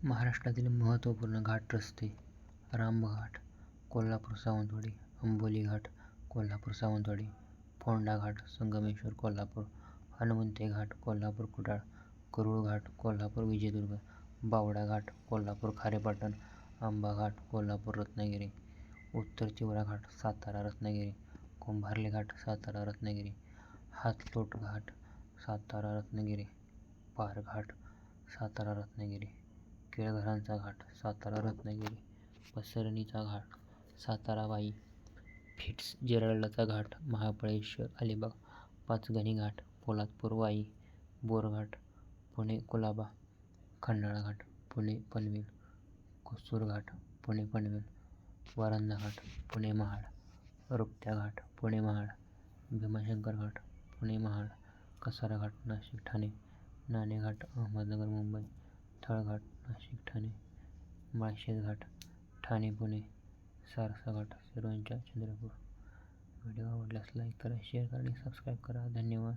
महाराष्ट्रातील महत्त्वपूर्ण घाट रस्ते: रामघाट कोल्हापूर सावंतवाडी, अंबोली घाट कोल्हापूर सावंतवाडी, फोंडा घाट संगमेश्वर कोल्हापूर, हनुमंते घाट कोल्हापूर कुडाळ, कुरुळ घाट कोल्हापूर विजयदुर्ग, बावडा घाट कोल्हापूर खारेपाटण, आंबा घाट कोल्हापूर रत्नागिरी, उत्तर तिवरा घाट सातारा रत्नागिरी, कुंभार्ले घाट सातारा रत्नागिरी, हातलोट घाट सातारा रत्नागिरी, पार घाट सातारा रत्नागिरी, केळघरांचा घाट सातारा रत्नागिरी, पसरणीचा घाट सातारा वाई, फिट्झजेराल्डचा घाट महाबळेश्वर अलिबाग, पाचगणी घाट पोलादपूर वाई, बोरघाट पुणे कुलाबा, खंडाळा घाट पुणे पनवेल, कुसूर घाट पुणे पनवेल, वारंधा घाट पुणे महाड, रुपट्या घाट पुणे महाड, भीमाशंकर घाट पुणे महाड, कसारा घाट नाशिक ठाणे, नाणेघाट अहमदनगर मुंबई, थळघाट नाशिक ठाणे, माळशेज घाट ठाणे पुणे, सारसा घाट सिरोंचा चंद्रपूर. व्हिडिओ आवडल्यास लाईक करा, शेअर करा आणि सबस्क्राईब करा. धन्यवाद.